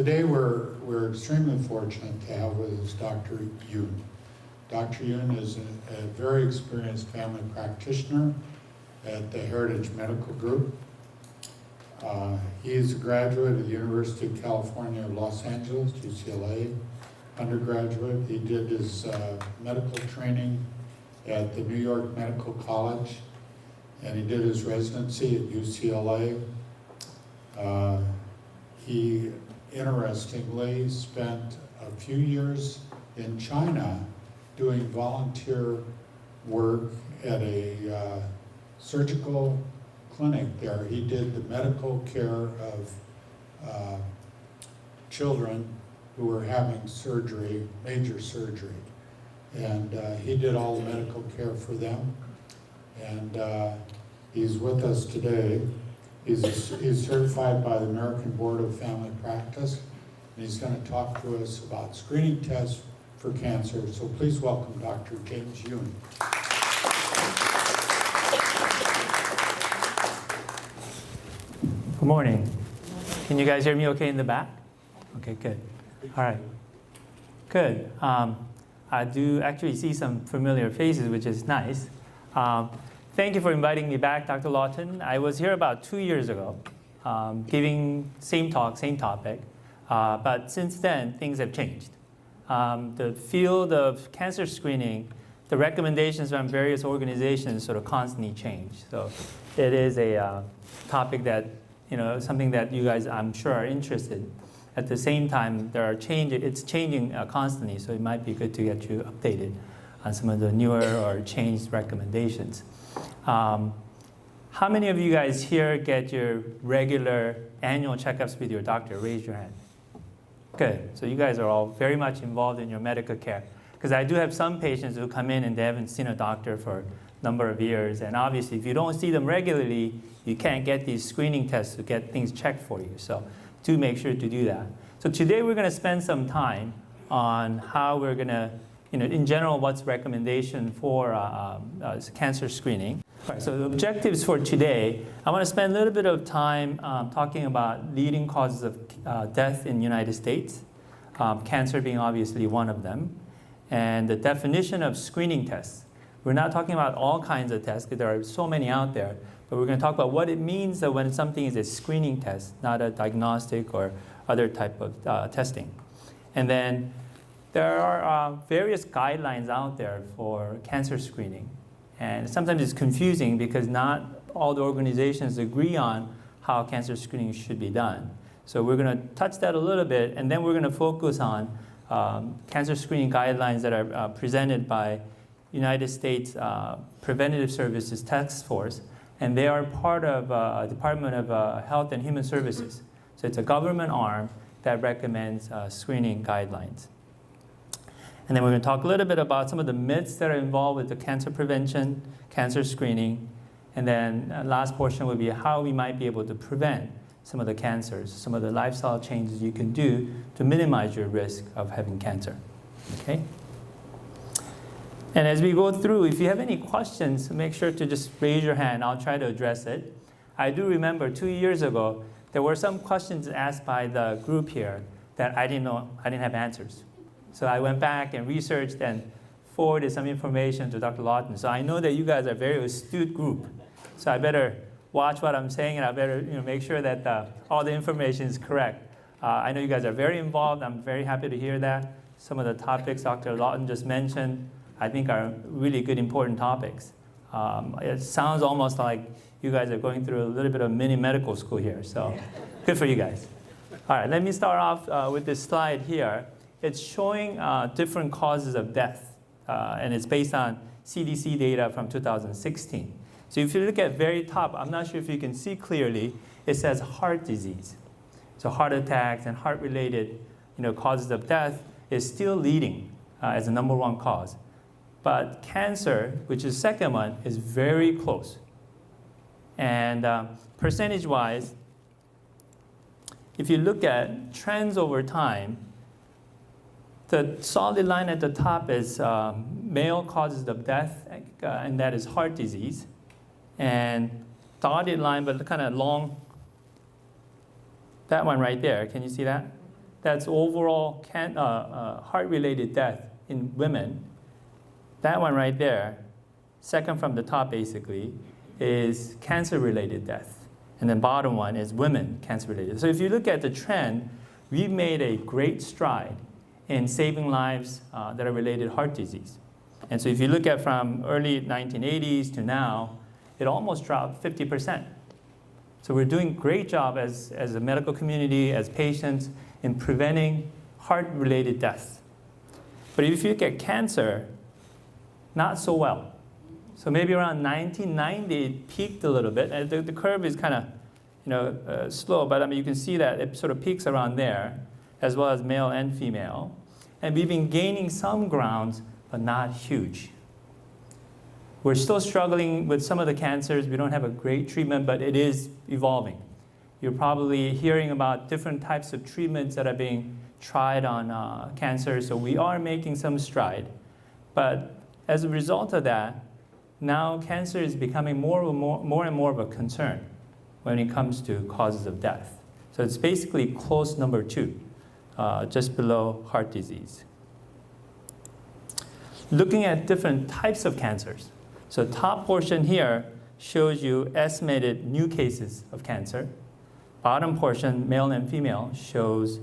today we're extremely fortunate to have with us Dr. Yoon. Dr. Yoon is a very experienced family practitioner at the Heritage Medical Group. He is a graduate of the University of California, Los Angeles, UCLA, undergraduate. He did his medical training at the New York Medical College, and he did his residency at UCLA. He interestingly spent a few years in China doing volunteer work at a surgical clinic there. He did the medical care of children who were having surgery, major surgery. And he did all the medical care for them. And he's with us today. He's certified by the American Board of Family Practice, and he's going to talk to us about screening tests for cancer. So please welcome Dr. James Yoon. Good morning. Can you guys hear me okay in the back? Okay, good. All right, good. I do actually see some familiar faces, which is nice. Thank you for inviting me back, Dr. Lawton. I was here about 2 years ago, giving same talk, same topic. But since then, things have changed. The field of cancer screening, the recommendations from various organizations sort of constantly change. So it is a topic that, something that you guys, I'm sure, are interested in. At the same time, it's changing constantly, so it might be good to get you updated on some of the newer or changed recommendations. How many of you guys here get your regular annual checkups with your doctor? Raise your hand. Good. So you guys are all very much involved in your medical care. Because I do have some patients who come in and they haven't seen a doctor for a number of years. And obviously, if you don't see them regularly, you can't get these screening tests to get things checked for you. So do make sure to do that. So today we're going to spend some time on how we're going to, in general, what's recommendation for cancer screening. All right, so the objectives for today, I want to spend a little bit of time talking about leading causes of death in the United States, cancer being obviously one of them, and the definition of screening tests. We're not talking about all kinds of tests, because there are so many out there, but we're going to talk about what it means that when something is a screening test, not a diagnostic or other type of testing. And then there are various guidelines out there for cancer screening. And sometimes it's confusing because not all the organizations agree on how cancer screening should be done. So we're going to touch that a little bit, and then we're going to focus on cancer screening guidelines that are presented by United States Preventative Services Task Force, and they are part of Department of Health and Human Services. So it's a government arm that recommends screening guidelines. And then we're going to talk a little bit about some of the myths that are involved with the cancer prevention, cancer screening, and then last portion will be how we might be able to prevent some of the cancers, some of the lifestyle changes you can do to minimize your risk of having cancer. Okay? And as we go through, if you have any questions, make sure to just raise your hand. I'll try to address it. I do remember 2 years ago, there were some questions asked by the group here that I didn't know, I didn't have answers. So I went back and researched and forwarded some information to Dr. Lawton. So I know that you guys are a very astute group. So I better watch what I'm saying, and I better make sure that all the information is correct. I know you guys are very involved. I'm very happy to hear that. Some of the topics Dr. Lawton just mentioned, I think are really good, important topics. It sounds almost like you guys are going through a little bit of mini medical school here. So good for you guys. All right, let me start off with this slide here. It's showing different causes of death, and it's based on CDC data from 2016. So if you look at very top, I'm not sure if you can see clearly, it says heart disease. So heart attacks and heart-related causes of death is still leading as the #1 cause. But cancer, which is the second one, is very close. And percentage-wise, if you look at trends over time, the solid line at the top is male causes of death, and that is heart disease. And dotted line, but kind of long, that one right there, can you see that? that's overall heart-related death in women, that one right there, second from the top basically, is cancer-related death. And then bottom one is women cancer-related. So if you look at the trend, we've made a great stride in saving lives that are related to heart disease. And so if you look at from early 1980s to now, it almost dropped 50%. So we're doing a great job as a medical community, as patients, in preventing heart-related deaths. But if you look at cancer, not so well. So maybe around 1990, it peaked a little bit. And the curve is kind of slow, but I mean, you can see that it sort of peaks around there, as well as male and female. And we've been gaining some grounds, but not huge. We're still struggling with some of the cancers. We don't have a great treatment, but it is evolving. You're probably hearing about different types of treatments that are being tried on cancer, so we are making some stride. But as a result of that, now cancer is becoming more and more of a concern when it comes to causes of death. So it's basically close number 2, just below heart disease. Looking at different types of cancers. So top portion here shows you estimated new cases of cancer. Bottom portion, male and female, shows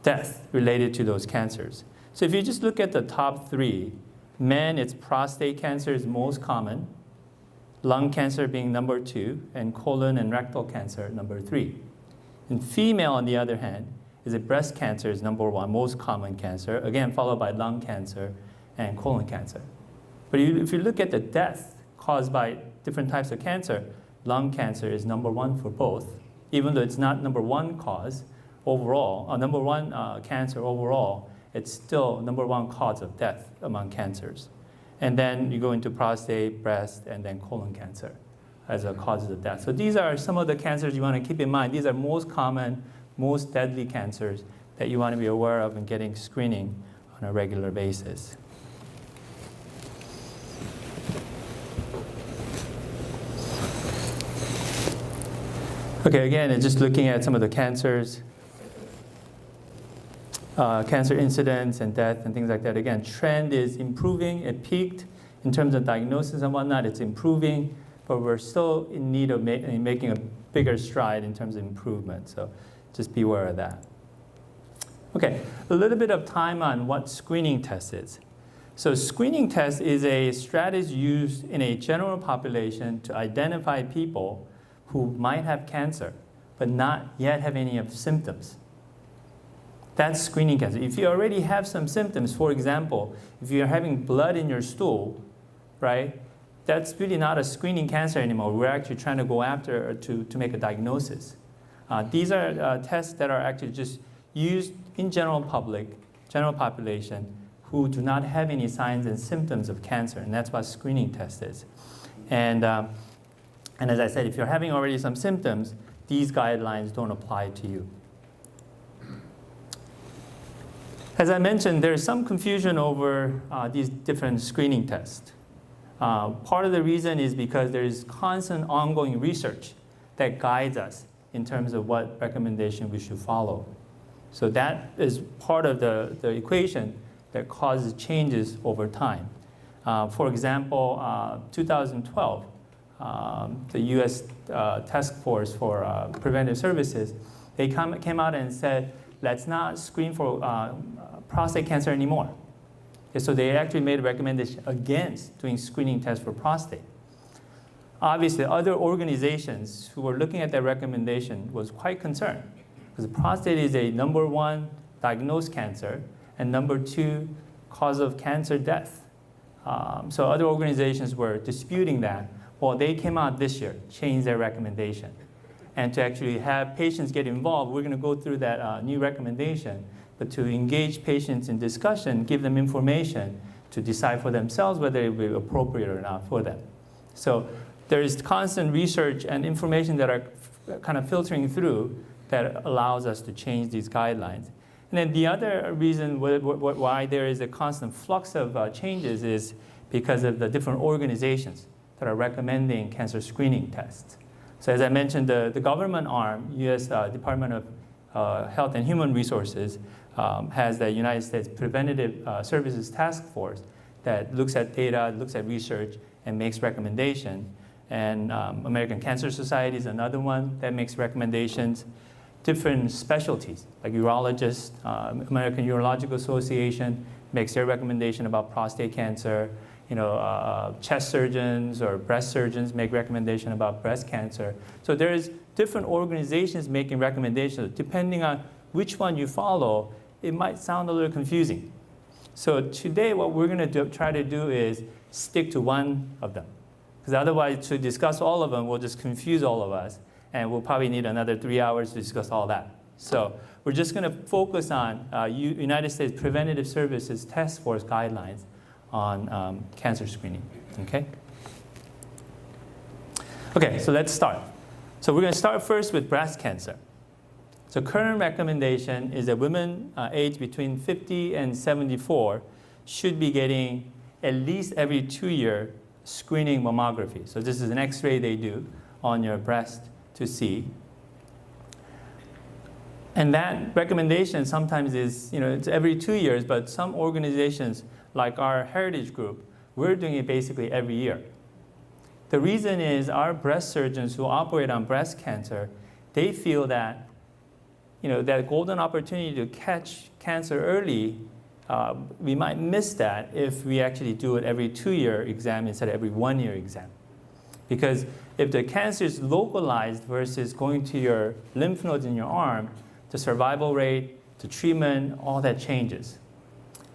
death related to those cancers. So if you just look at the top 3, men, it's prostate cancer is most common, lung cancer being number 2, and colon and rectal cancer number 3. And female, on the other hand, is that breast cancer is number 1, most common cancer, again followed by lung cancer and colon cancer. But if you look at the death caused by different types of cancer, lung cancer is number 1 for both, even though it's not number 1 cause overall, number 1 cancer overall, it's still number 1 cause of death among cancers. And then you go into prostate, breast, and then colon cancer as a cause of death. So these are some of the cancers you want to keep in mind. These are most common, most deadly cancers that you want to be aware of and getting screening on a regular basis. Okay, again, it's just looking at some of the cancers, cancer incidence and death and things like that. Again, trend is improving. It peaked in terms of diagnosis and whatnot. It's improving, but we're still in need of making a bigger stride in terms of improvement. So just be aware of that. Okay, a little bit of time on what screening test is. So screening test is a strategy used in a general population to identify people who might have cancer, but not yet have any of symptoms. That's screening cancer. If you already have some symptoms, for example, if you're having blood in your stool, right, that's really not a screening cancer anymore. We're actually trying to go after to make a diagnosis. These are tests that are actually just used in general population who do not have any signs and symptoms of cancer, and that's what screening test is. And as I said, if you're having already some symptoms, these guidelines don't apply to you. As I mentioned, there's some confusion over these different screening tests. Part of the reason is because there's constant ongoing research that guides us in terms of what recommendation we should follow. So that is part of the equation that causes changes over time. For example, 2012, the US Task Force for Preventive Services, they came out and said, let's not screen for prostate cancer anymore. Okay, so they actually made a recommendation against doing screening tests for prostate. Obviously, other organizations who were looking at that recommendation was quite concerned, because prostate is a number 1 diagnosed cancer and number 2 cause of cancer death. So other organizations were disputing that. Well, they came out this year, changed their recommendation. And to actually have patients get involved, we're going to go through that new recommendation, but to engage patients in discussion, give them information to decide for themselves whether it will be appropriate or not for them. So there is constant research and information that are kind of filtering through that allows us to change these guidelines. And then the other reason why there is a constant flux of changes is because of the different organizations that are recommending cancer screening tests. So as I mentioned, the government arm, U.S. Department of Health and Human Resources has the United States Preventative Services Task Force that looks at data, looks at research, and makes recommendations. And American Cancer Society is another one that makes recommendations. Different specialties, like urologists, American Urological Association makes their recommendation about prostate cancer. Chest surgeons or breast surgeons make recommendation about breast cancer. So there's different organizations making recommendations. Depending on which one you follow, it might sound a little confusing. So today what we're going to try to do is stick to one of them. Because otherwise, to discuss all of them will just confuse all of us, and we'll probably need another 3 hours to discuss all that. So we're just going to focus on United States Preventative Services Task Force guidelines on cancer screening, okay? Okay, so let's start. So we're going to start first with breast cancer. So current recommendation is that women aged between 50 and 74 should be getting at least every 2-year screening mammography. So this is an X-ray they do on your breast to see. And that recommendation sometimes is, it's every 2 years, but some organizations like our Heritage Group, we're doing it basically every year. The reason is our breast surgeons who operate on breast cancer, they feel that, that golden opportunity to catch cancer early, we might miss that if we actually do it every 2-year exam instead of every 1-year exam. Because if the cancer is localized versus going to your lymph nodes in your arm, the survival rate, the treatment, all that changes.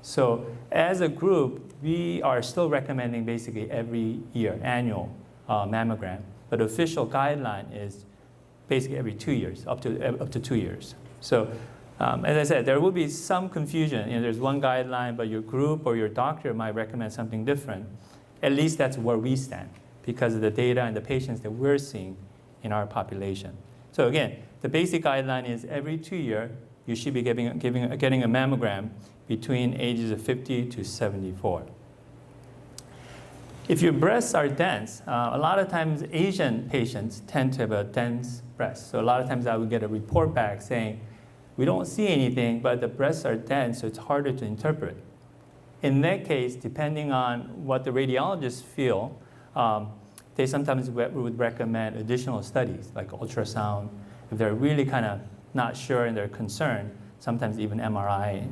So as a group, we are still recommending basically every year, annual mammogram. But the official guideline is basically every 2 years, up to 2 years. So as I said, there will be some confusion. There's one guideline, but your group or your doctor might recommend something different. At least that's where we stand because of the data and the patients that we're seeing in our population. So again, the basic guideline is every 2 years, you should be getting a mammogram between ages of 50 to 74. If your breasts are dense, a lot of times Asian patients tend to have a dense breast. So a lot of times I would get a report back saying, we don't see anything, but the breasts are dense, so it's harder to interpret. In that case, depending on what the radiologists feel, they sometimes would recommend additional studies, like ultrasound. If they're really kind of not sure and they're concerned, sometimes even MRI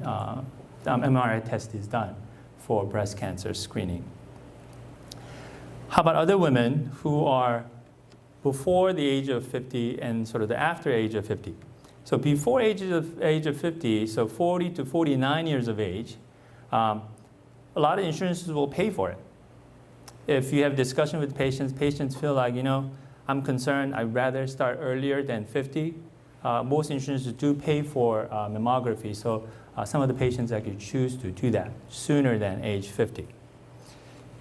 test is done for breast cancer screening. How about other women who are before the age of 50 and sort of the after age of 50? So before age of 50, so 40 to 49 years of age, a lot of insurances will pay for it. If you have discussion with patients feel like, I'm concerned, I'd rather start earlier than 50. Most insurances do pay for mammography, so some of the patients actually choose to do that sooner than age 50.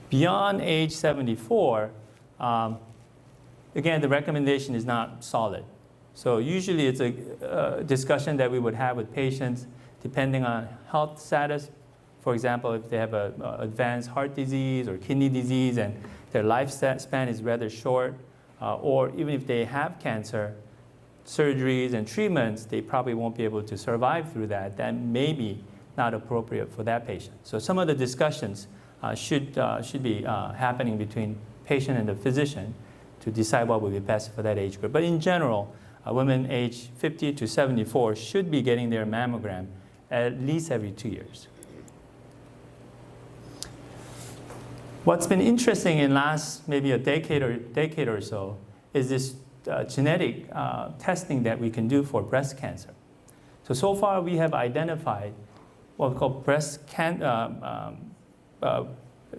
Beyond age 74, again, the recommendation is not solid. So usually it's a discussion that we would have with patients depending on health status. For example, if they have an advanced heart disease or kidney disease and their lifespan is rather short, or even if they have cancer, surgeries and treatments, they probably won't be able to survive through that. That may be not appropriate for that patient. So some of the discussions should be happening between patient and the physician to decide what would be best for that age group. But in general, women aged 50 to 74 should be getting their mammogram at least every 2 years. What's been interesting in last maybe a decade or so is this genetic testing that we can do for breast cancer. So far we have identified what we call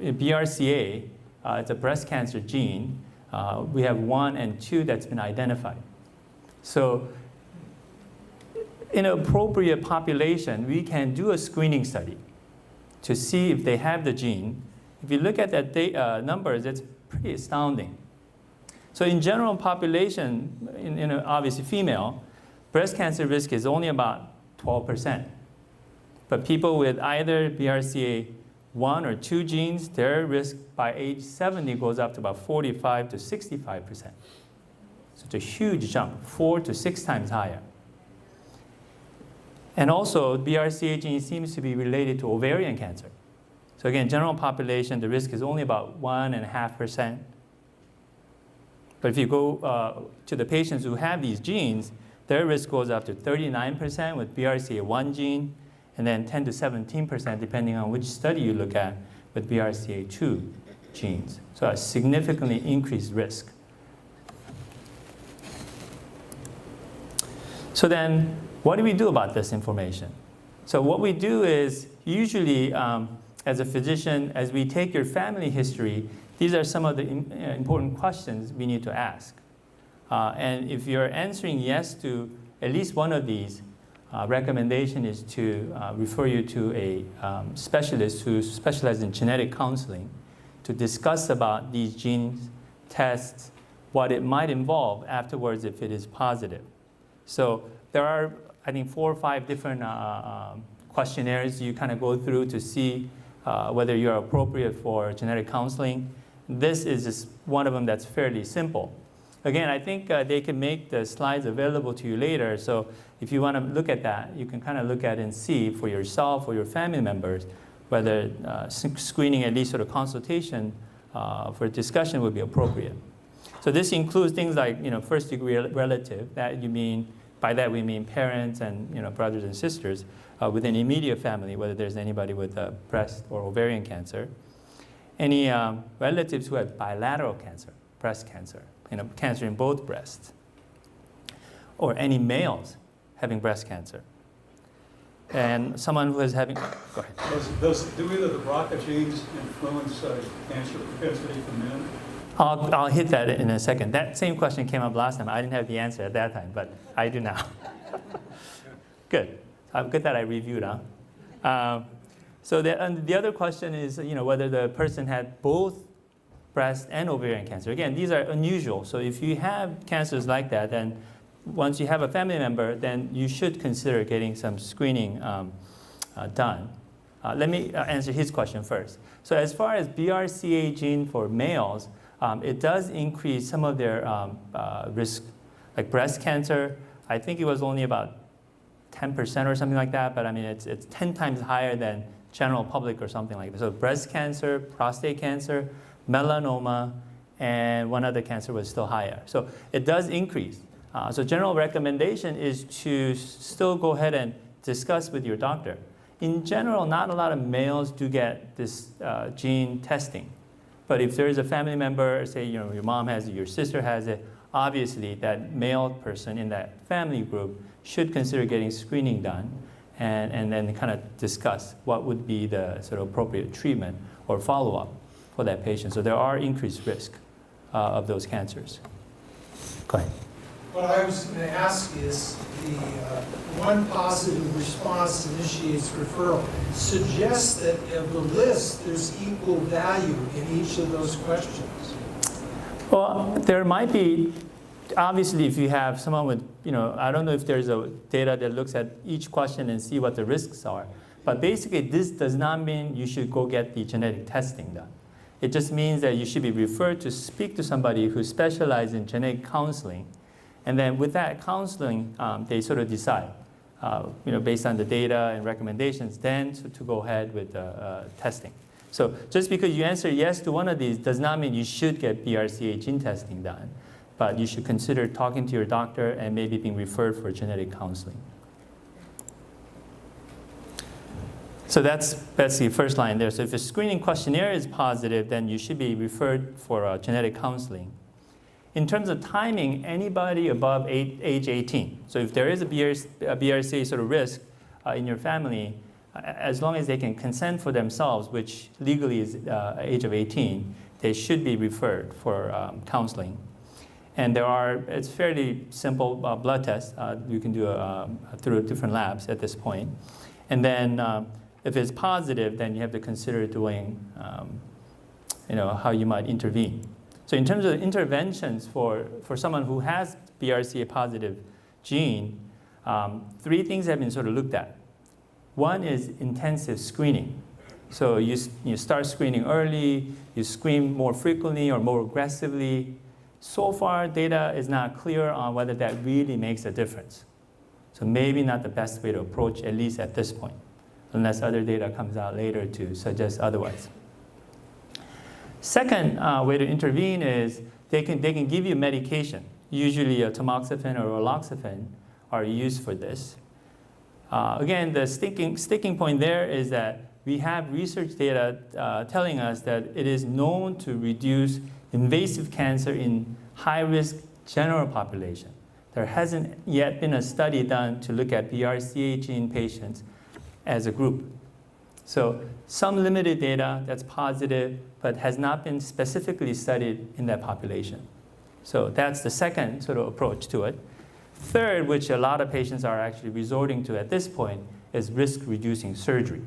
BRCA. It's a breast cancer gene. We have 1 and 2 that's been identified. So in an appropriate population, we can do a screening study to see if they have the gene. If you look at that numbers, it's pretty astounding. So in general population, in obviously female, breast cancer risk is only about 12%. But people with either BRCA1 or 2 genes, their risk by age 70 goes up to about 45 to 65%. So it's a huge jump, 4 to 6 times higher. And also, BRCA gene seems to be related to ovarian cancer. So again, general population, the risk is only about 1.5%. But if you go to the patients who have these genes, their risk goes up to 39% with BRCA1 gene, and then 10 to 17% depending on which study you look at with BRCA2 genes. So a significantly increased risk. So then, what do we do about this information? So what we do is usually, as a physician, as we take your family history, these are some of the important questions we need to ask. And if you're answering yes to at least one of these, recommendation is to refer you to a specialist who specializes in genetic counseling to discuss about these genes, tests, what it might involve afterwards if it is positive. So there are, I think, 4 or 5 different questionnaires you kind of go through to see whether you're appropriate for genetic counseling. This is just one of them that's fairly simple. Again, I think they can make the slides available to you later. So if you want to look at that, you can kind of look at it and see for yourself or your family members whether screening, at least sort of consultation for discussion would be appropriate. So this includes things like, first degree relative. That you mean, by that we mean parents and brothers and sisters within immediate family, whether there's anybody with breast or ovarian cancer. Any relatives who have bilateral cancer, breast cancer, cancer in both breasts, or any males having breast cancer, and someone who is having. Go ahead. Do either the BRCA genes influence cancer propensity for men? I'll hit that in a second. That same question came up last time. I didn't have the answer at that time, but I do now. Good. I'm good that I reviewed. So the other question is, whether the person had both breast and ovarian cancer. Again, these are unusual. So if you have cancers like that, then once you have a family member, then you should consider getting some screening done. Let me answer his question first. So as far as BRCA gene for males, it does increase some of their risk, like breast cancer. I think it was only about 10% or something like that, but I mean, it's 10 times higher than general public or something like that. So breast cancer, prostate cancer, melanoma, and one other cancer was still higher. So it does increase. So general recommendation is to still go ahead and discuss with your doctor. In general, not a lot of males do get this gene testing. But if there is a family member, say your mom has it, your sister has it, obviously that male person in that family group should consider getting screening done and then kind of discuss what would be the sort of appropriate treatment or follow-up for that patient. So there are increased risk of those cancers. Go ahead. What I was going to ask is the one positive response initiates referral suggests that of the list there's equal value in each of those questions. Well, there might be, obviously, if you have someone with, I don't know if there's a data that looks at each question and see what the risks are. But basically, this does not mean you should go get the genetic testing done. It just means that you should be referred to speak to somebody who specializes in genetic counseling. And then with that counseling, they sort of decide, based on the data and recommendations, then to go ahead with testing. So just because you answer yes to one of these does not mean you should get BRCA gene testing done. But you should consider talking to your doctor and maybe being referred for genetic counseling. So that's the first line there. So if a screening questionnaire is positive, then you should be referred for genetic counseling. In terms of timing, anybody above age 18. So if there is a BRCA sort of risk in your family, as long as they can consent for themselves, which legally is age of 18, they should be referred for counseling. And it's fairly simple blood test. You can do through different labs at this point. And then if it's positive, then you have to consider doing, how you might intervene. So in terms of interventions for someone who has BRCA positive gene, 3 things have been sort of looked at. One is intensive screening. So you start screening early, you screen more frequently or more aggressively. So far, data is not clear on whether that really makes a difference. So maybe not the best way to approach, at least at this point, unless other data comes out later to suggest otherwise. Second way to intervene is they can give you medication. Usually tamoxifen or raloxifene are used for this. Again, the sticking point there is that we have research data telling us that it is known to reduce invasive cancer in high-risk general population. There hasn't yet been a study done to look at BRCA gene patients as a group. So some limited data that's positive, but has not been specifically studied in that population. So that's the second sort of approach to it. Third, which a lot of patients are actually resorting to at this point, is risk-reducing surgery.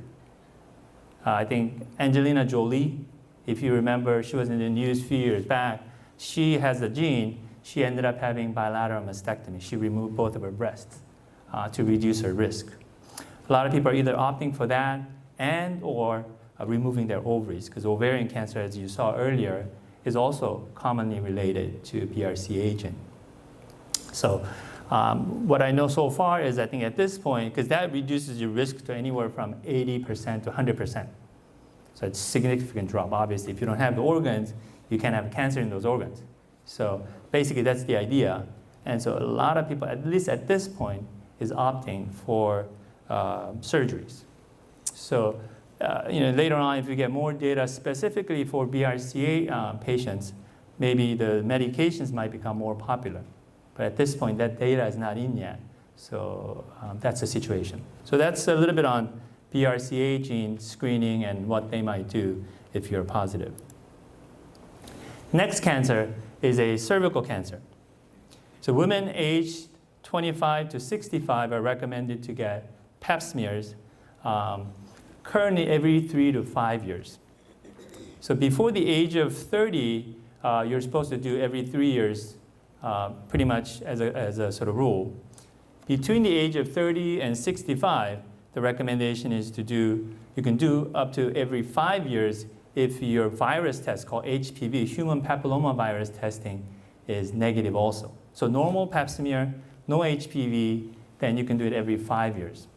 I think Angelina Jolie, if you remember, she was in the news a few years back. She has a gene. She ended up having bilateral mastectomy. She removed both of her breasts to reduce her risk. A lot of people are either opting for that and or removing their ovaries, because ovarian cancer, as you saw earlier, is also commonly related to BRCA gene. So what I know so far is, I think at this point, because that reduces your risk to anywhere from 80% to 100%. So it's a significant drop. Obviously, if you don't have the organs, you can't have cancer in those organs. So basically, that's the idea. And so a lot of people, at least at this point, is opting for surgeries. So later on, if we get more data specifically for BRCA patients, maybe the medications might become more popular. But at this point, that data is not in yet. So that's the situation. So that's a little bit on BRCA gene screening and what they might do if you're positive. Next cancer is a cervical cancer. So women aged 25 to 65 are recommended to get Pap smears currently every 3 to 5 years. So before the age of 30, you're supposed to do every 3 years, pretty much as a sort of rule. Between the age of 30 and 65, the recommendation is to do, you can do up to every 5 years if your virus test called HPV, human papillomavirus testing, is negative also. So normal Pap smear, no HPV, then you can do it every 5 years.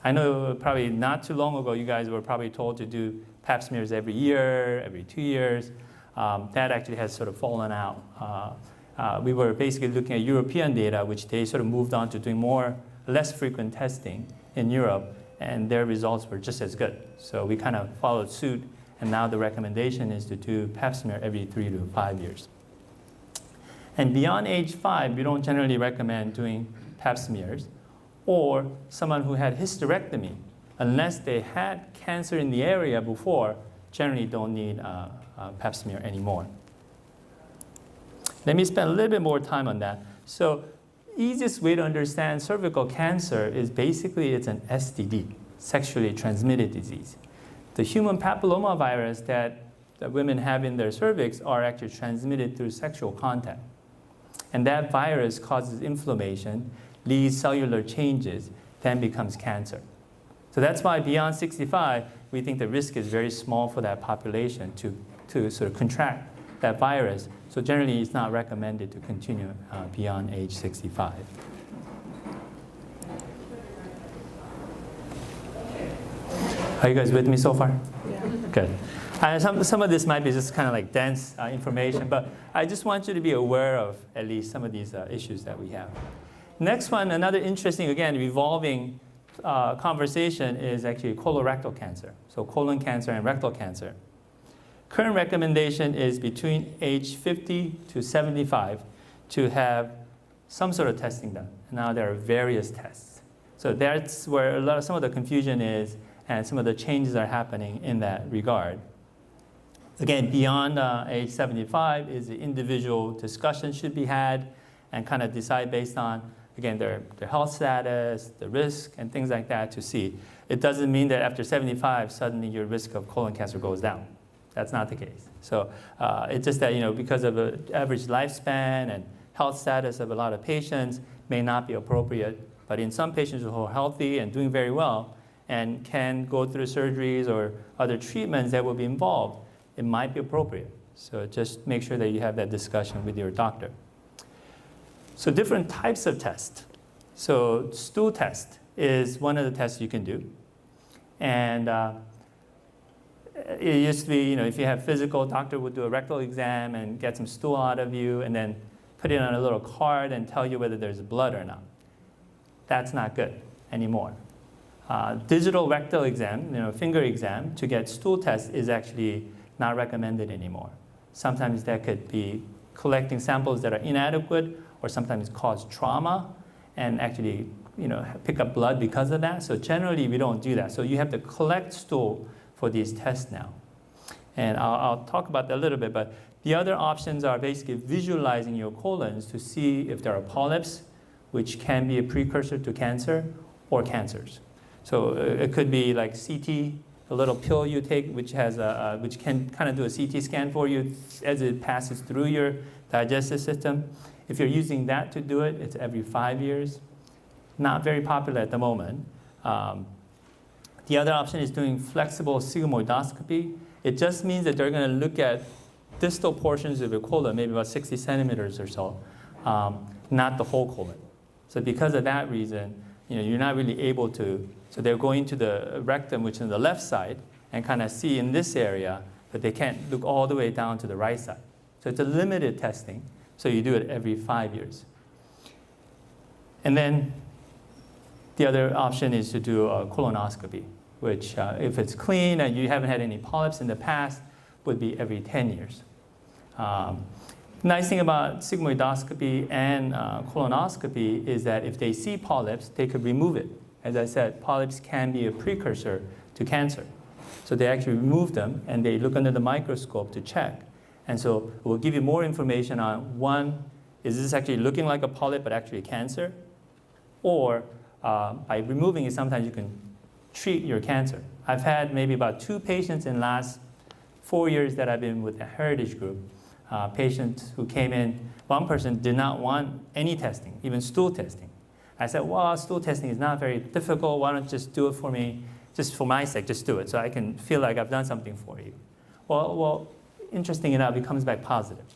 I know probably not too long ago, you guys were probably told to do Pap smears every year, every 2 years. That actually has sort of fallen out. We were basically looking at European data, which they sort of moved on to doing less frequent testing in Europe, and their results were just as good. So we kind of followed suit, and now the recommendation is to do Pap smear every 3 to 5 years. And beyond age 5, we don't generally recommend doing Pap smears, or someone who had hysterectomy, unless they had cancer in the area before, generally don't need a Pap smear anymore. Let me spend a little bit more time on that. So easiest way to understand cervical cancer is basically it's an STD, sexually transmitted disease. The human papillomavirus that women have in their cervix are actually transmitted through sexual contact. And that virus causes inflammation, leads cellular changes, then becomes cancer. So that's why beyond 65, we think the risk is very small for that population to sort of contract that virus. So generally, it's not recommended to continue beyond age 65. Are you guys with me so far? Yeah. Good. Some of this might be just kind of like dense information, but I just want you to be aware of at least some of these issues that we have. Next one, another interesting, again, evolving conversation is actually colorectal cancer. So colon cancer and rectal cancer. Current recommendation is between age 50 to 75 to have some sort of testing done. Now there are various tests. So that's where some of the confusion is, and some of the changes are happening in that regard. Again, beyond age 75 is the individual discussion should be had and kind of decide based on, again, their health status, the risk, and things like that to see. It doesn't mean that after 75, suddenly your risk of colon cancer goes down. That's not the case. So it's just that, because of the average lifespan and health status of a lot of patients may not be appropriate. But in some patients who are healthy and doing very well and can go through surgeries or other treatments that will be involved, it might be appropriate. So just make sure that you have that discussion with your doctor. So different types of tests. So stool test is one of the tests you can do. And it used to be, if you have physical, doctor would do a rectal exam and get some stool out of you and then put it on a little card and tell you whether there's blood or not. That's not good anymore. Digital rectal exam, finger exam to get stool test is actually not recommended anymore. Sometimes that could be collecting samples that are inadequate or sometimes cause trauma and actually pick up blood because of that. So generally we don't do that. So you have to collect stool for these tests now. And I'll talk about that a little bit, but the other options are basically visualizing your colons to see if there are polyps, which can be a precursor to cancer or cancers. So it could be like CT, a little pill you take, which can kind of do a CT scan for you as it passes through your digestive system. If you're using that to do it, it's every 5 years. Not very popular at the moment. The other option is doing flexible sigmoidoscopy. It just means that they're going to look at distal portions of your colon, maybe about 60 centimeters or so, not the whole colon. So because of that reason, you're not really able to, so they're going to the rectum, which is on the left side, and kind of see in this area, but they can't look all the way down to the right side. So it's a limited testing, so you do it every 5 years. And then the other option is to do a colonoscopy, which if it's clean and you haven't had any polyps in the past, would be every 10 years. Nice thing about sigmoidoscopy and colonoscopy is that if they see polyps, they could remove it. As I said, polyps can be a precursor to cancer. So they actually remove them and they look under the microscope to check. And so it will give you more information on, one, is this actually looking like a polyp but actually cancer? Or by removing it, sometimes you can treat your cancer. I've had maybe about 2 patients in the last 4 years that I've been with the Heritage Group. Patients who came in, one person did not want any testing, even stool testing. I said, well, stool testing is not very difficult. Why don't you just do it for me, just for my sake, just do it so I can feel like I've done something for you. Well, interesting enough, it comes back positive.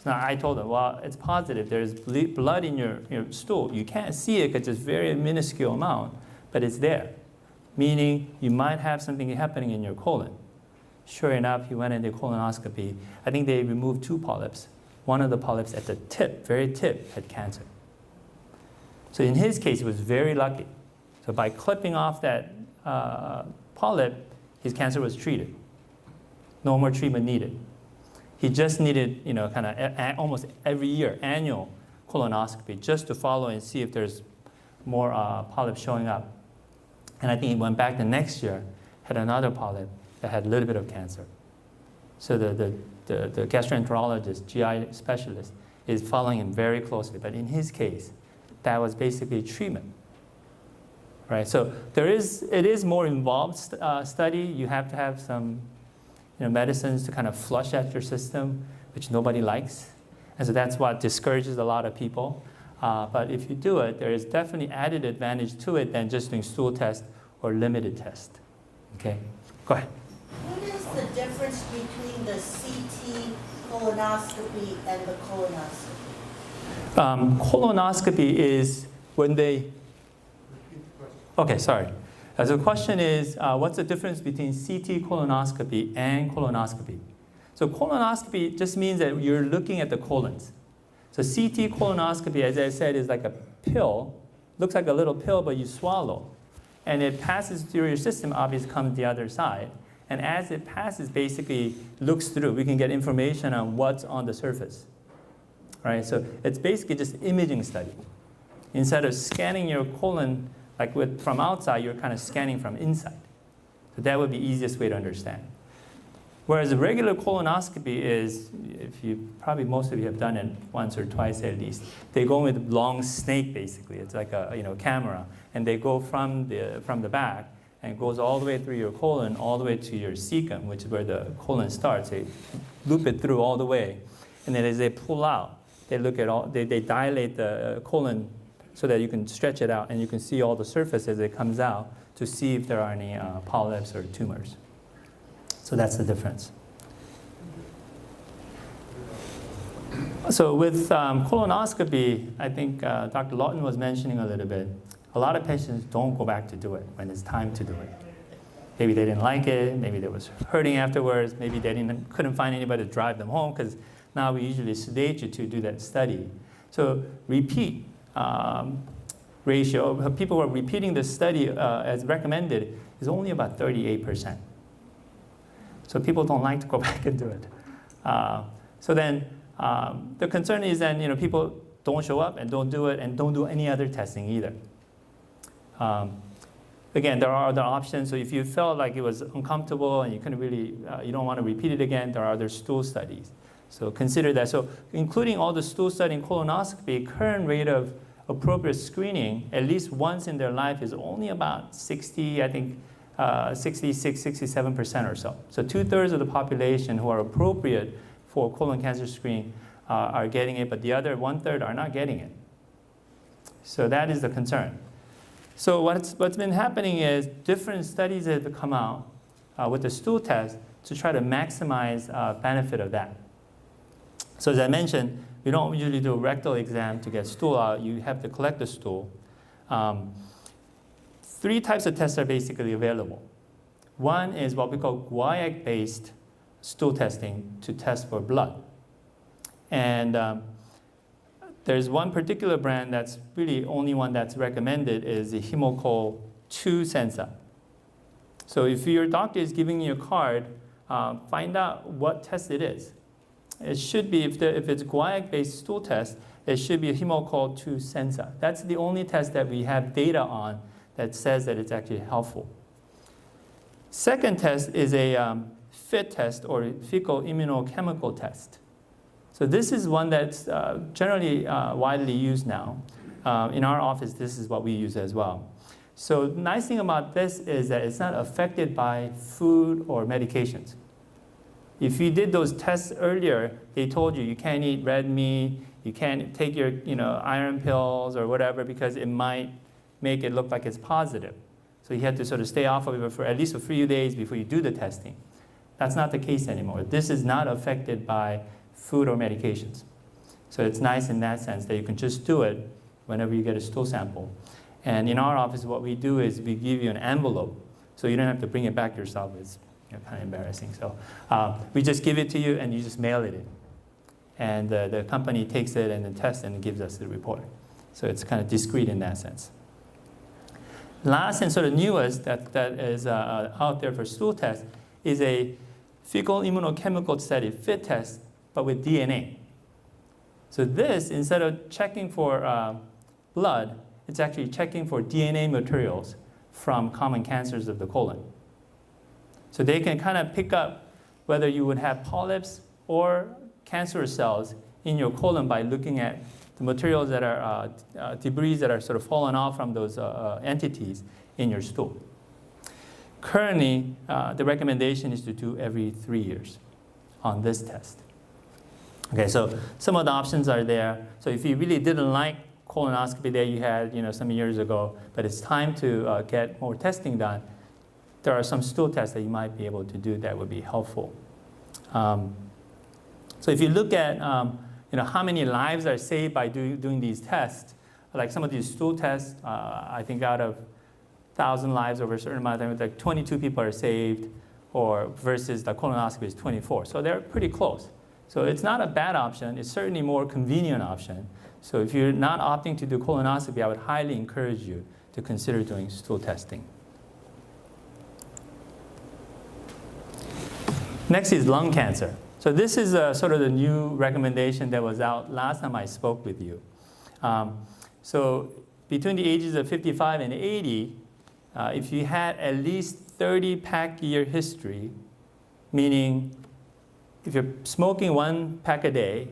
So I told them, well, it's positive. There's blood in your stool. You can't see it because it's a very minuscule amount, but it's there, meaning you might have something happening in your colon. Sure enough, he went into colonoscopy. I think they removed 2 polyps. One of the polyps at the tip, very tip, had cancer. So in his case, he was very lucky. So by clipping off that polyp, his cancer was treated. No more treatment needed. He just needed, kind of almost every year, annual colonoscopy, just to follow and see if there's more polyps showing up. And I think he went back the next year, had another polyp that had a little bit of cancer. So the gastroenterologist, GI specialist, is following him very closely. But in his case, that was basically treatment. Right? So it is more involved study. You have to have some medicines to kind of flush out your system, which nobody likes. And so that's what discourages a lot of people. But if you do it, there is definitely added advantage to it than just doing stool test or limited test. Okay? Go ahead. What is the difference between the CT colonoscopy and the colonoscopy? Colonoscopy is when they... Okay, sorry. So the question is, what's the difference between CT colonoscopy and colonoscopy? So colonoscopy just means that you're looking at the colons. So CT colonoscopy, as I said, is like a pill. Looks like a little pill, but you swallow. And it passes through your system, obviously comes the other side. And as it passes, basically looks through. We can get information on what's on the surface. Right? So it's basically just imaging study. Instead of scanning your colon from outside, you're kind of scanning from inside. So that would be the easiest way to understand. Whereas a regular colonoscopy is, most of you have done it once or twice at least. They go with a long snake, basically. It's like a camera, and they go from the back and goes all the way through your colon, all the way to your cecum, which is where the colon starts. They loop it through all the way, and then as they pull out, they look at they dilate the colon so that you can stretch it out, and you can see all the surface as it comes out to see if there are any polyps or tumors. So that's the difference. So with colonoscopy, I think Dr. Lawton was mentioning a little bit, a lot of patients don't go back to do it when it's time to do it. Maybe they didn't like it, maybe they was hurting afterwards, maybe they couldn't find anybody to drive them home, because now we usually sedate you to do that study. So repeat ratio, people who are repeating the study as recommended is only about 38%. So people don't like to go back and do it. So then the concern is then people don't show up and don't do it and don't do any other testing either. Again, there are other options. So if you felt like it was uncomfortable and you couldn't really, you don't want to repeat it again, there are other stool studies. So consider that. So including all the stool study and colonoscopy, current rate of appropriate screening, at least once in their life, is only about 66, 67% or so. So 2/3 of the population who are appropriate for colon cancer screening are getting it, but the other 1/3 are not getting it. So that is the concern. So what's been happening is different studies have come out with the stool test to try to maximize benefit of that. So as I mentioned, we don't usually do a rectal exam to get stool out. You have to collect the stool. 3 types of tests are basically available. One is what we call guaiac-based stool testing to test for blood. And there's one particular brand that's really only one that's recommended is the Hemocol 2 sensor. So if your doctor is giving you a card, find out what test it is. It should be, if it's guaiac-based stool test, it should be a Hemocol 2 sensor. That's the only test that we have data on that says that it's actually helpful. Second test is a FIT test, or fecal immunochemical test. So this is one that's generally widely used now. In our office, this is what we use as well. So the nice thing about this is that it's not affected by food or medications. If you did those tests earlier, they told you can't eat red meat, you can't take your iron pills or whatever because it might make it look like it's positive. So you have to sort of stay off of it for at least a few days before you do the testing. That's not the case anymore. This is not affected by food or medications. So it's nice in that sense that you can just do it whenever you get a stool sample. And in our office, what we do is we give you an envelope, so you don't have to bring it back yourself. It's kind of embarrassing. So we just give it to you, and you just mail it in. And the company takes it and then tests and gives us the report. So it's kind of discreet in that sense. Last and sort of newest that is out there for stool test is a fecal immunochemical study, FIT test, but with DNA. So this, instead of checking for blood, it's actually checking for DNA materials from common cancers of the colon. So they can kind of pick up whether you would have polyps or cancerous cells in your colon by looking at the materials that are debris that are sort of fallen off from those entities in your stool. Currently, the recommendation is to do every 3 years on this test. Okay, so some of the options are there. So if you really didn't like colonoscopy that you had some years ago, but it's time to get more testing done, there are some stool tests that you might be able to do that would be helpful. So if you look at how many lives are saved by doing these tests, like some of these stool tests, I think out of 1,000 lives over a certain amount of time, like 22 people are saved, or versus the colonoscopy is 24. So they're pretty close. So it's not a bad option. It's certainly a more convenient option. So if you're not opting to do colonoscopy, I would highly encourage you to consider doing stool testing. Next is lung cancer. So this is sort of the new recommendation that was out last time I spoke with you. So between the ages of 55 and 80, if you had at least 30 pack year history, meaning if you're smoking 1 pack a day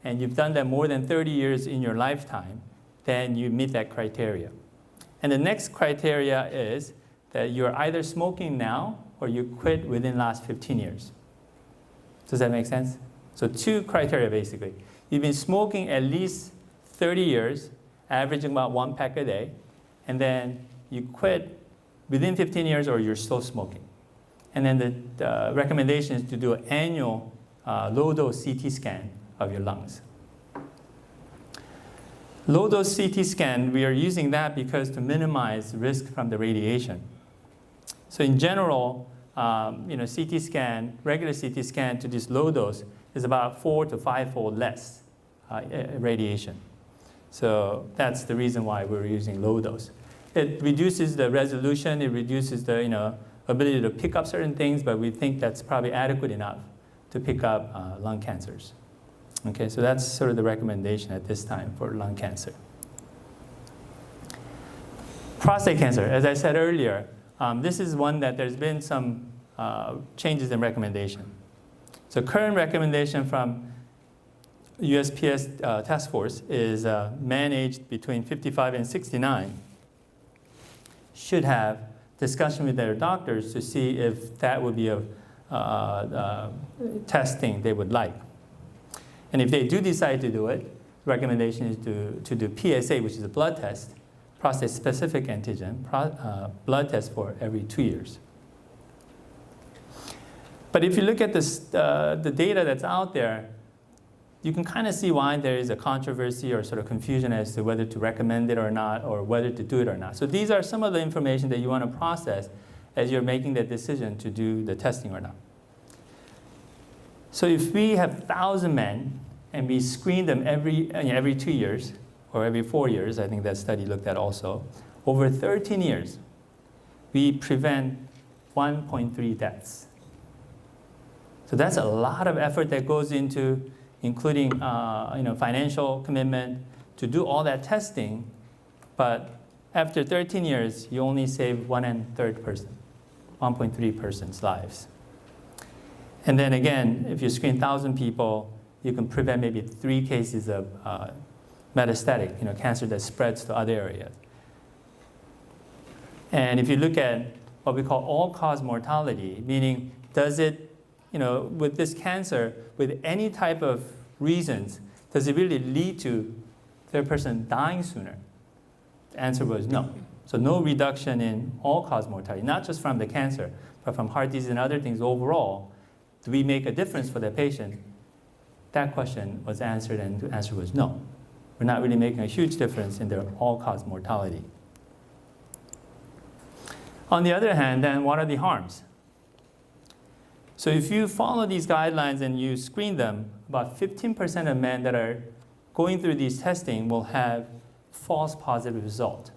and you've done that more than 30 years in your lifetime, then you meet that criteria. And the next criteria is that you're either smoking now or you quit within the last 15 years. Does that make sense? So 2 criteria basically. You've been smoking at least 30 years, averaging about 1 pack a day, and then you quit within 15 years or you're still smoking. And then the recommendation is to do an annual low-dose CT scan of your lungs. Low-dose CT scan, we are using that because to minimize risk from the radiation. So in general, CT scan, regular CT scan to this low dose is about 4 to 5-fold less radiation. So that's the reason why we're using low dose. It reduces the resolution, it reduces the ability to pick up certain things, but we think that's probably adequate enough to pick up lung cancers. Okay, so that's sort of the recommendation at this time for lung cancer. Prostate cancer, as I said earlier, this is one that there's been some changes in recommendation. So current recommendation from USPS task force is men aged between 55 and 69 should have discussion with their doctors to see if that would be a testing they would like. And if they do decide to do it, the recommendation is to do PSA, which is a blood test, prostate-specific antigen, blood test for every 2 years. But if you look at this, the data that's out there, you can kind of see why there is a controversy or sort of confusion as to whether to recommend it or not, or whether to do it or not. So these are some of the information that you want to process as you're making the decision to do the testing or not. So if we have 1,000 men and we screen them every 2 years or every 4 years, I think that study looked at also, over 13 years, we prevent 1.3 deaths. So that's a lot of effort that goes into including financial commitment to do all that testing, but after 13 years, you only save 1.3 persons' lives. And then again, if you screen 1,000 people, you can prevent maybe 3 cases of metastatic, cancer that spreads to other areas. And if you look at what we call all-cause mortality, meaning does it, with this cancer, with any type of reasons, does it really lead to the person dying sooner? The answer was no. So no reduction in all-cause mortality, not just from the cancer, but from heart disease and other things overall. Do we make a difference for the patient? That question was answered, and the answer was no. We're not really making a huge difference in their all-cause mortality. On the other hand, then what are the harms? So if you follow these guidelines and you screen them, about 15% of men that are going through these testing will have false positive result.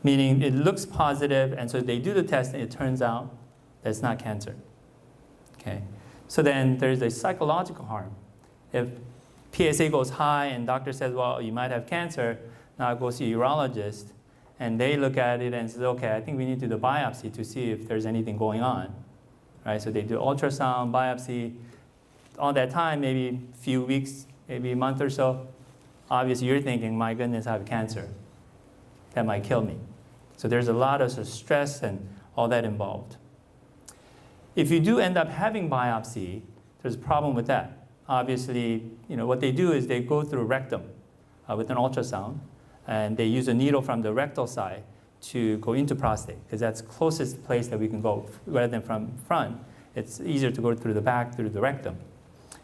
Meaning it looks positive, and so they do the test and it turns out that it's not cancer. Okay. So then there's a psychological harm. If PSA goes high and doctor says, well, you might have cancer, now go see a urologist, and they look at it and say, okay, I think we need to do a biopsy to see if there's anything going on. Right? So they do ultrasound, biopsy, all that time, maybe a few weeks, maybe a month or so. Obviously you're thinking, my goodness, I have cancer. That might kill me. So there's a lot of stress and all that involved. If you do end up having biopsy, there's a problem with that. Obviously, what they do is they go through rectum with an ultrasound, and they use a needle from the rectal side to go into prostate, because that's the closest place that we can go. Rather than from front, it's easier to go through the back, through the rectum.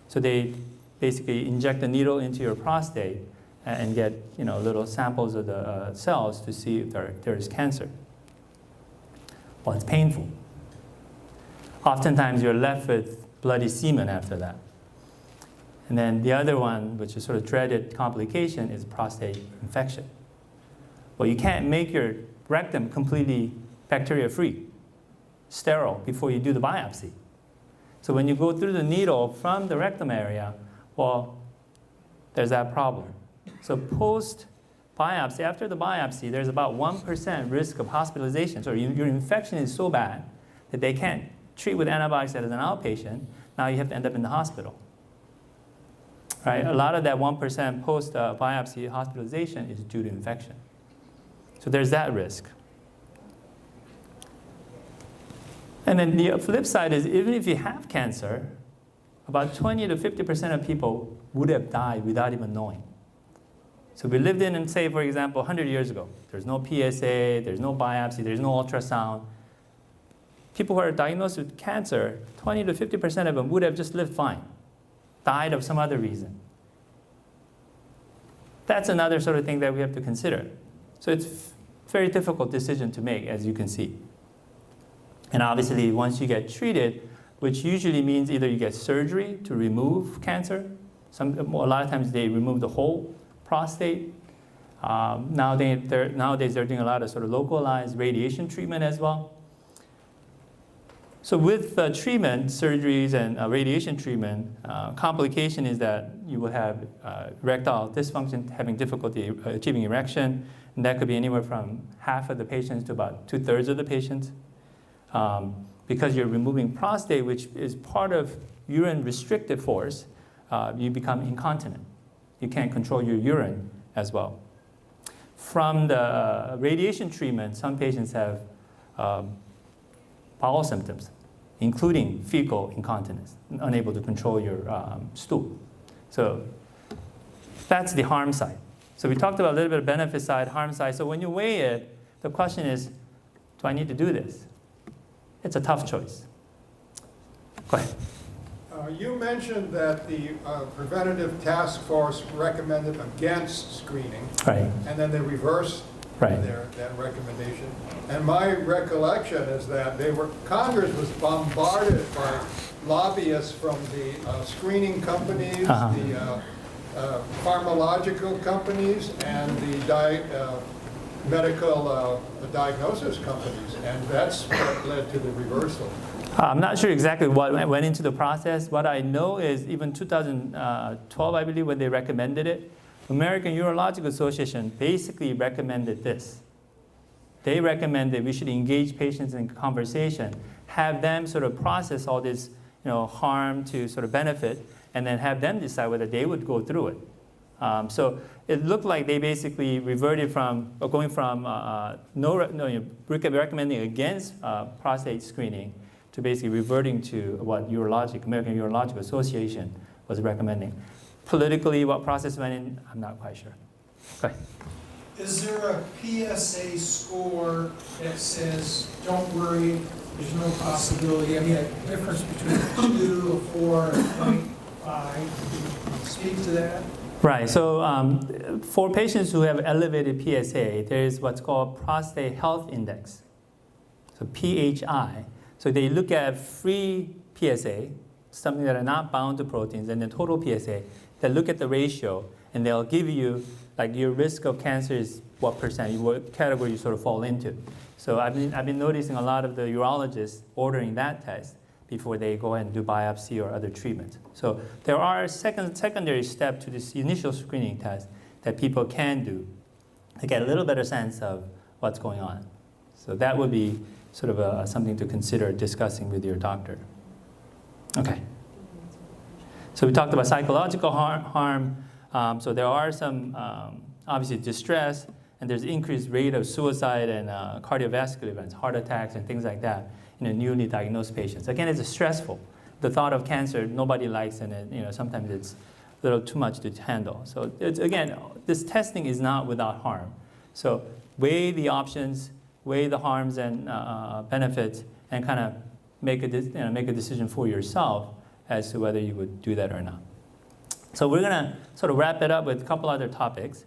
So they basically inject a needle into your prostate and get little samples of the cells to see if there is cancer. Well, it's painful. Oftentimes you're left with bloody semen after that. And then the other one, which is sort of dreaded complication, is prostate infection. Well, you can't make your rectum completely bacteria-free, sterile, before you do the biopsy. So when you go through the needle from the rectum area, well, there's that problem. So post-biopsy, after the biopsy, there's about 1% risk of hospitalization. So your infection is so bad that they can't treat with antibiotics as an outpatient. Now you have to end up in the hospital. Right? A lot of that 1% post-biopsy hospitalization is due to infection. So there's that risk. And then the flip side is, even if you have cancer, about 20 to 50% of people would have died without even knowing. So we lived in, and say, for example, 100 years ago. There's no PSA, there's no biopsy, there's no ultrasound. People who are diagnosed with cancer, 20 to 50% of them would have just lived fine. died of some other reason. That's another sort of thing that we have to consider. So it's a very difficult decision to make, as you can see. And obviously, once you get treated, which usually means either you get surgery to remove cancer. A lot of times they remove the whole prostate. Nowadays they're doing a lot of sort of localized radiation treatment as well. So with treatment, surgeries and radiation treatment, complication is that you will have erectile dysfunction, having difficulty achieving erection, and that could be anywhere from half of the patients to about 2/3 of the patients. Because you're removing prostate, which is part of urine restrictive force, you become incontinent. You can't control your urine as well. From the radiation treatment, some patients have bowel symptoms, including fecal incontinence, unable to control your stool. So that's the harm side. So we talked about a little bit of benefit side, harm side. So when you weigh it, the question is, do I need to do this? It's a tough choice. Go ahead. You mentioned that the preventative task force recommended against screening, Right. and then they reversed Right. that recommendation. And my recollection is that Congress was bombarded by lobbyists from the screening companies, the pharmacological companies, and the medical diagnosis companies, and that's what led to the reversal. I'm not sure exactly what went into the process. What I know is even 2012, I believe, when they recommended it, American Urological Association basically recommended this. They recommended we should engage patients in conversation, have them sort of process all this, harm to sort of benefit, and then have them decide whether they would go through it. So it looked like they basically reverted from going from recommending against prostate screening to basically reverting to what American Urological Association was recommending. Politically, what process went in, I'm not quite sure. Go ahead. Is there a PSA score that says, don't worry, there's no possibility? I mean, a difference between 2, 4, and 0.5. Speak to that. Right. So for patients who have elevated PSA, there is what's called prostate health index, so PHI. So they look at free PSA, something that are not bound to proteins, and then total PSA. They look at the ratio, and they'll give you, like, your risk of cancer is what percent, what category you sort of fall into. So I've been noticing a lot of the urologists ordering that test before they go ahead and do biopsy or other treatment. So there are secondary steps to this initial screening test that people can do to get a little better sense of what's going on. So that would be sort of something to consider discussing with your doctor. Okay. So we talked about psychological harm. So there are some, obviously, distress, and there's increased rate of suicide and cardiovascular events, heart attacks and things like that in newly diagnosed patients. Again, it's stressful. The thought of cancer, nobody likes, and sometimes it's a little too much to handle. So again, this testing is not without harm. So weigh the options, weigh the harms and benefits, and kind of make a decision for yourself as to whether you would do that or not. So we're going to sort of wrap it up with a couple other topics.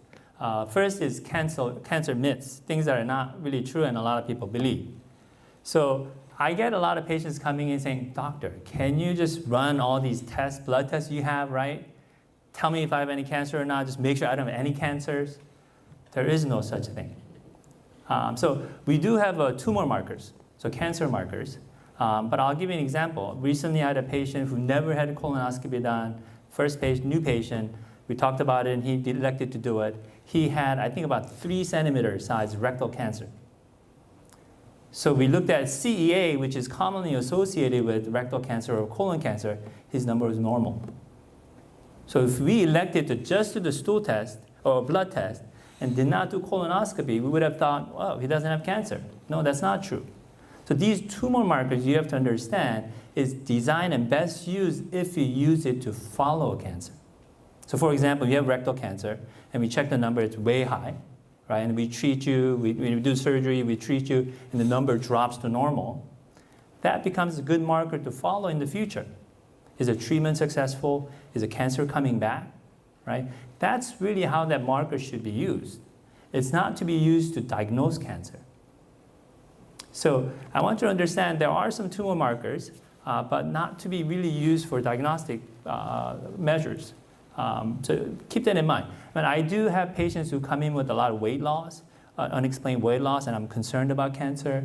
First is cancer myths, things that are not really true and a lot of people believe. So I get a lot of patients coming in saying, doctor, can you just run all these tests, blood tests you have, right? Tell me if I have any cancer or not, just make sure I don't have any cancers. There is no such thing. So we do have tumor markers, so cancer markers. But I'll give you an example. Recently I had a patient who never had a colonoscopy done, first patient, new patient. We talked about it and he elected to do it. He had, I think, about 3 centimeter size rectal cancer. So we looked at CEA, which is commonly associated with rectal cancer or colon cancer. His number was normal. So if we elected to just do the stool test or blood test and did not do colonoscopy, we would have thought, well, he doesn't have cancer. No, that's not true. So these tumor markers, you have to understand, is designed and best used if you use it to follow a cancer. So for example, you have rectal cancer, and we check the number, it's way high, right? And we treat you, we do surgery, we treat you, and the number drops to normal. That becomes a good marker to follow in the future. Is the treatment successful? Is the cancer coming back? Right? That's really how that marker should be used. It's not to be used to diagnose cancer. So I want you to understand there are some tumor markers, but not to be really used for diagnostic measures. So keep that in mind. But I do have patients who come in with a lot of weight loss, unexplained weight loss, and I'm concerned about cancer.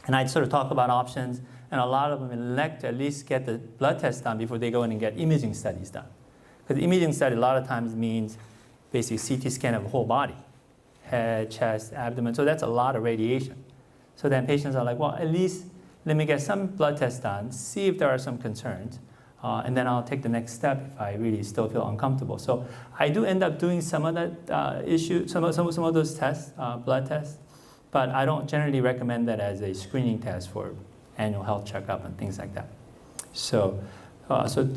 And I sort of talk about options, and a lot of them elect to at least get the blood test done before they go in and get imaging studies done. Because imaging study a lot of times means basically CT scan of the whole body, head, chest, abdomen. So that's a lot of radiation. So then patients are like, well, at least let me get some blood tests done, see if there are some concerns, and then I'll take the next step if I really still feel uncomfortable. So I do end up doing some of that some of those tests, blood tests, but I don't generally recommend that as a screening test for annual health checkup and things like that. So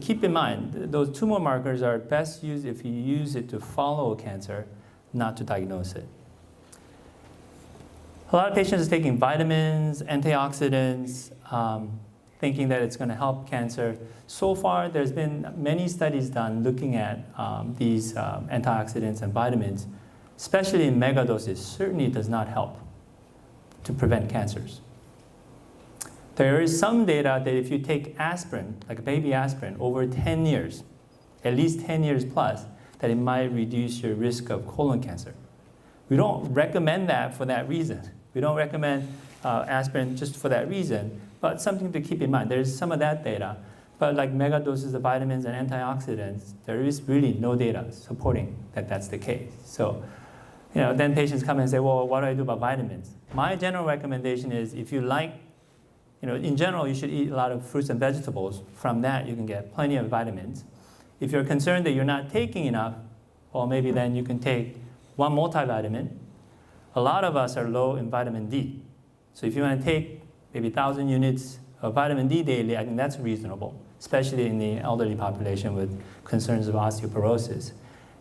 keep in mind, those tumor markers are best used if you use it to follow cancer, not to diagnose it. A lot of patients are taking vitamins, antioxidants, thinking that it's going to help cancer. So far, there's been many studies done looking at these antioxidants and vitamins, especially in megadoses, certainly does not help to prevent cancers. There is some data that if you take aspirin, like a baby aspirin, over 10 years, at least 10 years plus, that it might reduce your risk of colon cancer. We don't recommend that for that reason. We don't recommend aspirin just for that reason, but something to keep in mind. There's some of that data, but like mega doses of vitamins and antioxidants, there is really no data supporting that that's the case. So, then patients come and say, well, what do I do about vitamins? My general recommendation is if you like, in general, you should eat a lot of fruits and vegetables. From that, you can get plenty of vitamins. If you're concerned that you're not taking enough, well, maybe then you can take one multivitamin. A lot of us are low in vitamin D. So if you want to take maybe 1,000 units of vitamin D daily, I think that's reasonable, especially in the elderly population with concerns of osteoporosis.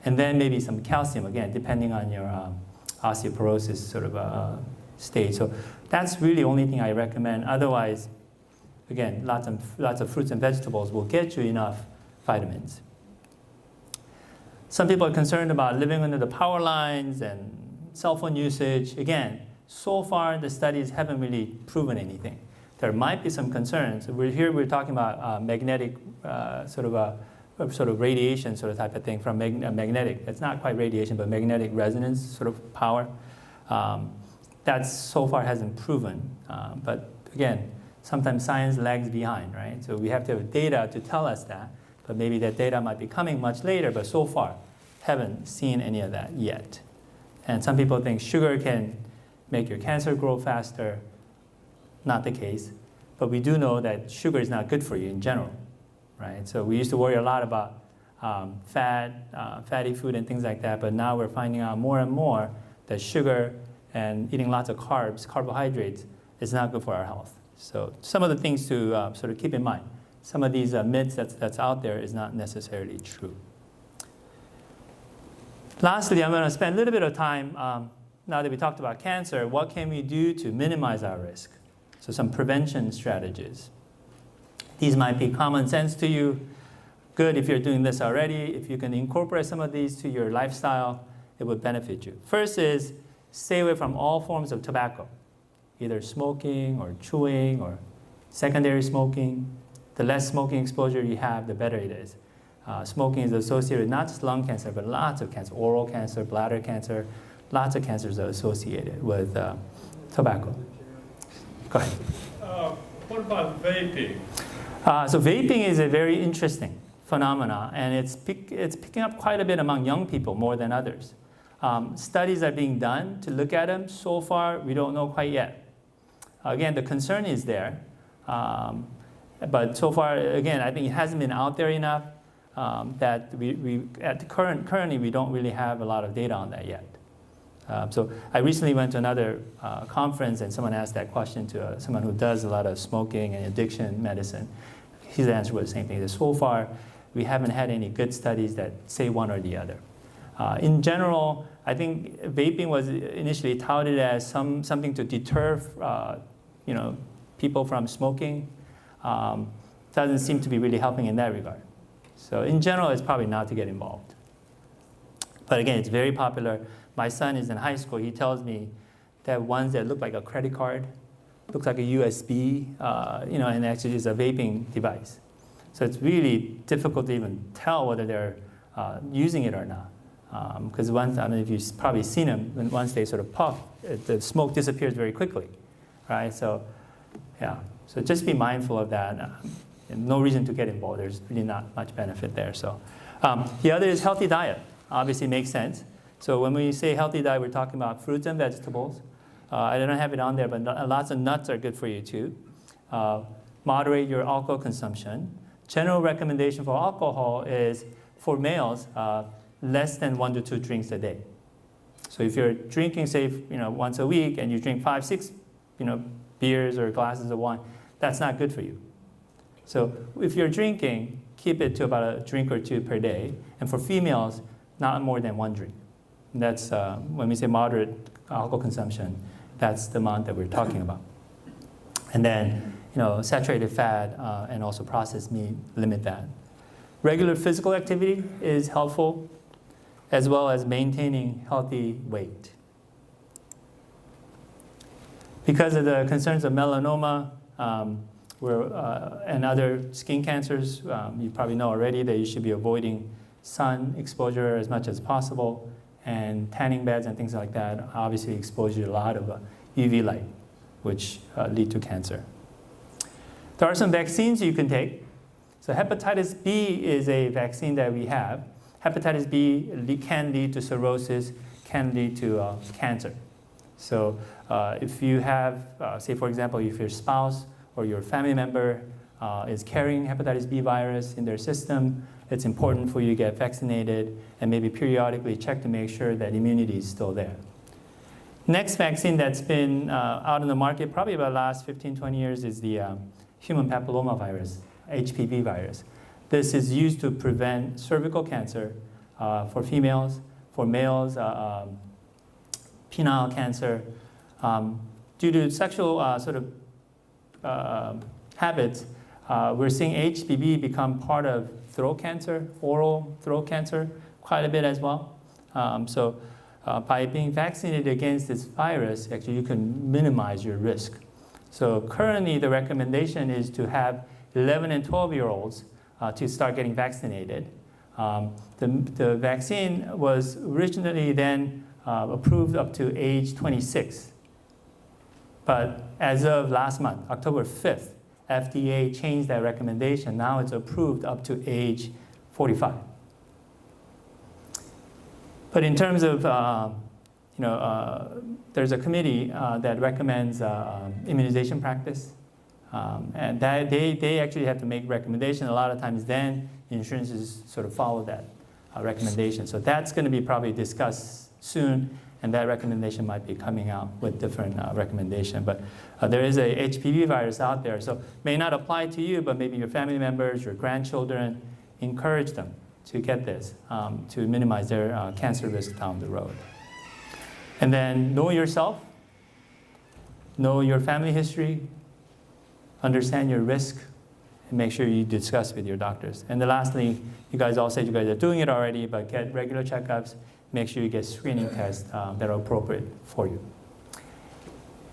And then maybe some calcium, again, depending on your osteoporosis sort of state. So that's really the only thing I recommend. Otherwise, again, lots of fruits and vegetables will get you enough vitamins. Some people are concerned about living under the power lines and cell phone usage. Again, so far the studies haven't really proven anything. There might be some concerns. We're talking about magnetic sort of radiation sort of type of thing from magnetic. It's not quite radiation, but magnetic resonance sort of power. That so far hasn't proven. But again, sometimes science lags behind, right? So we have to have data to tell us that. But maybe that data might be coming much later, but so far haven't seen any of that yet. And some people think sugar can make your cancer grow faster. Not the case. But we do know that sugar is not good for you in general, right? So we used to worry a lot about fatty food and things like that, but now we're finding out more and more that sugar and eating lots of carbs, carbohydrates, is not good for our health. So some of the things to sort of keep in mind. Some of these myths that's out there is not necessarily true. Lastly, I'm going to spend a little bit of time, now that we talked about cancer, what can we do to minimize our risk? So some prevention strategies. These might be common sense to you. Good if you're doing this already. If you can incorporate some of these to your lifestyle, it would benefit you. First is stay away from all forms of tobacco, either smoking or chewing or secondary smoking. The less smoking exposure you have, the better it is. Smoking is associated with not just lung cancer, but lots of cancer, oral cancer, bladder cancer, lots of cancers are associated with tobacco. Go ahead. What about vaping? So vaping is a very interesting phenomena, and it's picking up quite a bit among young people more than others. Studies are being done to look at them. So far, we don't know quite yet. Again, the concern is there. But so far, again, I think it hasn't been out there enough that currently we don't really have a lot of data on that yet. So I recently went to another conference and someone asked that question to someone who does a lot of smoking and addiction medicine. His answer was the same thing. That so far, we haven't had any good studies that say one or the other. In general, I think vaping was initially touted as something to deter people from smoking. doesn't seem to be really helping in that regard. So in general, it's probably not to get involved. But again, it's very popular. My son is in high school. He tells me that ones that look like a credit card, looks like a USB, and actually is a vaping device. So it's really difficult to even tell whether they're using it or not. Because once, I don't know if you've probably seen them, when once they sort of puff, the smoke disappears very quickly, right? So, yeah. So just be mindful of that. No reason to get involved. There's really not much benefit there. So, the other is healthy diet. Obviously makes sense. So when we say healthy diet, we're talking about fruits and vegetables. I don't have it on there, but lots of nuts are good for you too. Moderate your alcohol consumption. General recommendation for alcohol is, for males, less than 1 to 2 drinks a day. So if you're drinking, say, once a week, and you drink 5, 6, beers or glasses of wine, that's not good for you. So if you're drinking, keep it to about a drink or 2 per day. And for females, not more than 1 drink. And that's when we say moderate alcohol consumption, that's the amount that we're talking about. And then, saturated fat and also processed meat, limit that. Regular physical activity is helpful, as well as maintaining healthy weight. Because of the concerns of melanoma and other skin cancers, you probably know already that you should be avoiding sun exposure as much as possible, and tanning beds and things like that obviously expose you to a lot of UV light, which lead to cancer. There are some vaccines you can take. So hepatitis B is a vaccine that we have. Hepatitis B can lead to cirrhosis, can lead to cancer. So if you have, say for example, if your spouse or your family member is carrying hepatitis B virus in their system, it's important for you to get vaccinated and maybe periodically check to make sure that immunity is still there. Next vaccine that's been out in the market probably about the last 15, 20 years is the human papilloma virus, HPV virus. This is used to prevent cervical cancer for females, for males, penile cancer. Due to sexual habits, we're seeing HPV become part of throat cancer, oral throat cancer, quite a bit as well. By being vaccinated against this virus, actually you can minimize your risk. So currently the recommendation is to have 11 and 12-year-olds to start getting vaccinated. The vaccine was originally then approved up to age 26. But as of last month, October 5th, FDA changed that recommendation. Now it's approved up to age 45. But in terms of, there's a committee that recommends immunization practice. And that they actually have to make recommendations. A lot of times then insurances sort of follow that recommendation. So that's going to be probably discussed soon, and that recommendation might be coming out with different recommendation. But there is a HPV virus out there, so may not apply to you, but maybe your family members, your grandchildren, encourage them to get this to minimize their cancer risk down the road. And then know yourself, know your family history, understand your risk, and make sure you discuss with your doctors. And then lastly, you guys all said you guys are doing it already, but get regular checkups. Make sure you get screening tests that are appropriate for you.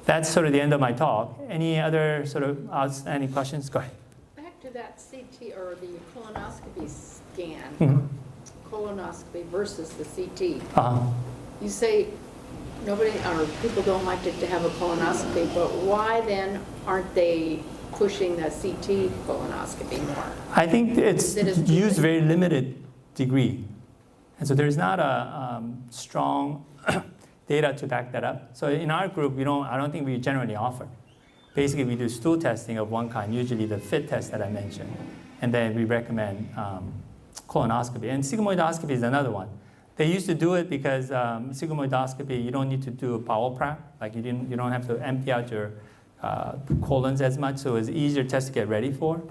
That's sort of the end of my talk. Any other sort of outstanding questions? Go ahead. Back to that CT or the colonoscopy scan, Mm-hmm. colonoscopy versus the CT. Uh-huh. You say nobody or people don't like to have a colonoscopy, but why then aren't they pushing the CT colonoscopy more? I think it's used very limited degree. And so there's not a strong data to back that up. So in our group, I don't think we generally offer. Basically, we do stool testing of one kind, usually the FIT test that I mentioned. And then we recommend colonoscopy. And sigmoidoscopy is another one. They used to do it because sigmoidoscopy, you don't need to do a bowel prep. Like you don't have to empty out your colons as much, so it's easier test to get ready for.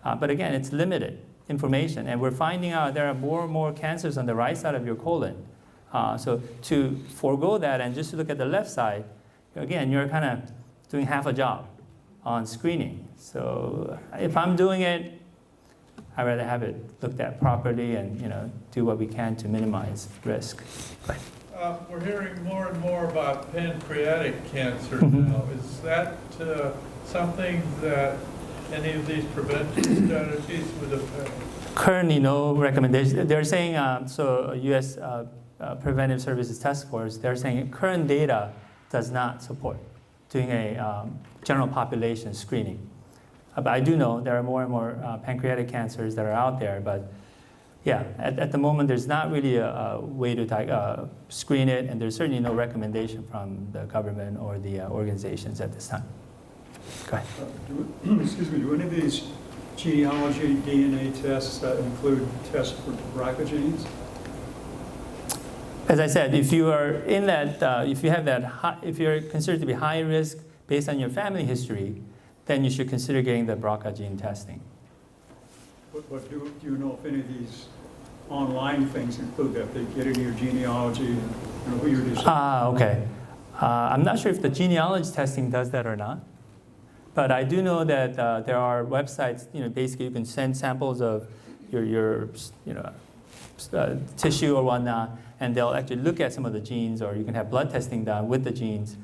But again, it's limited information, and we're finding out there are more and more cancers on the right side of your colon. So to forego that and just to look at the left side, again, you're kind of doing half a job on screening. So if I'm doing it, I'd rather have it looked at properly and do what we can to minimize risk. We're hearing more and more about pancreatic cancer Mhm. now. Is that something that any of these prevention strategies would affect? Currently, no recommendation. They're saying, so U.S. Preventive Services Task Force, they're saying current data does not support doing a general population screening. But I do know there are more and more pancreatic cancers that are out there, but yeah, at the moment, there's not really a way to screen it, and there's certainly no recommendation from the government or the organizations at this time. Go ahead. Excuse me, do any of these genealogy DNA tests include tests for BRCA genes? As I said, if you are in that, if you have that, if you're considered to be high risk based on your family history, then you should consider getting the BRCA gene testing. But do you know if any of these online things include that? They get into your genealogy and who you're descended. Okay. I'm not sure if the genealogy testing does that or not, but I do know that there are websites. Basically, you can send samples of your tissue or whatnot, and they'll actually look at some of the genes, or you can have blood testing done with the genes,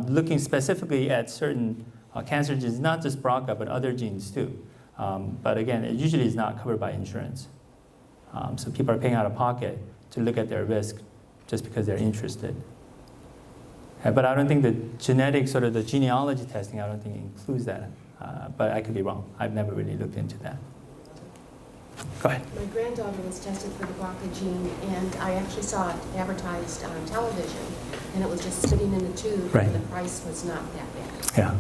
looking specifically at certain cancer genes, not just BRCA, but other genes too. But again, it usually is not covered by insurance. So people are paying out of pocket to look at their risk just because they're interested. But I don't think the genetic, sort of the genealogy testing, I don't think includes that. But I could be wrong. I've never really looked into that. Go ahead. My granddaughter was tested for the BRCA gene, and I actually saw it advertised on television, and it was just spitting in a tube, Right. and the price was not that bad. Yeah.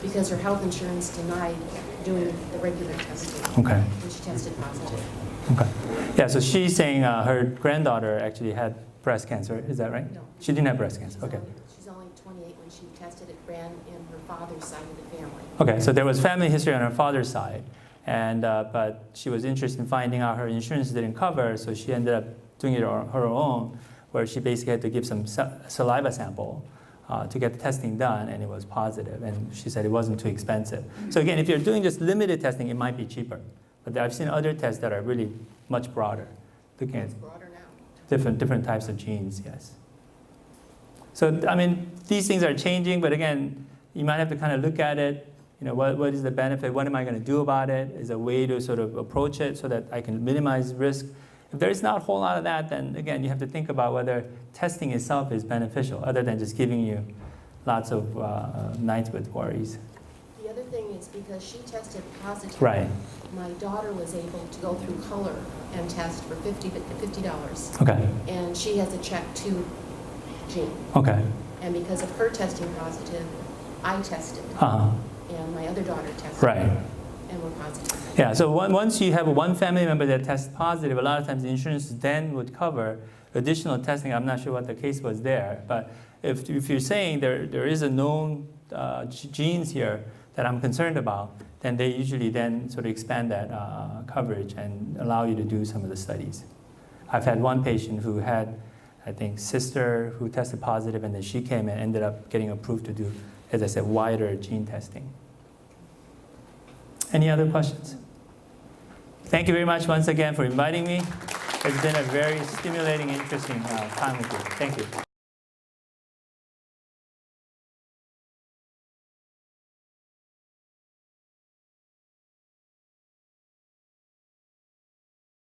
Because her health insurance denied doing the regular testing. Okay. And she tested positive. Okay. Yeah, so she's saying her granddaughter actually had breast cancer. Is that right? No. She didn't have breast cancer. Okay. She's only 28 when she tested it, ran in her father's side of the family. Okay, so there was family history on her father's side, and but she was interested in finding out her insurance didn't cover, so she ended up doing it on her own, where she basically had to give some saliva sample to get the testing done, and it was positive, and she said it wasn't too expensive. So again, if you're doing just limited testing, it might be cheaper, but I've seen other tests that are really much broader, looking at It's broader now. different types of genes. Yes. So I mean, these things are changing, but again, you might have to kind of look at it. What is the benefit? What am I going to do about it? Is a way to sort of approach it so that I can minimize risk. If there's not a whole lot of that, then again, you have to think about whether testing itself is beneficial, other than just giving you lots of nights with worries. The other thing is because she tested positive. Right. My daughter was able to go through color and test for $50. Okay. And she has a check 2 gene. Okay. And because of her testing positive, I tested. Uh-huh. And my other daughter tested. Right. And were positive. Yeah, so once you have one family member that tests positive, a lot of times the insurance then would cover additional testing. I'm not sure what the case was there, but if you're saying there is a known genes here that I'm concerned about, then they usually then sort of expand that coverage and allow you to do some of the studies. I've had one patient who had, I think, sister who tested positive, and then she came and ended up getting approved to do, as I said, wider gene testing. Any other questions? Thank you very much once again for inviting me. It's been a very stimulating, interesting time with you. Thank you.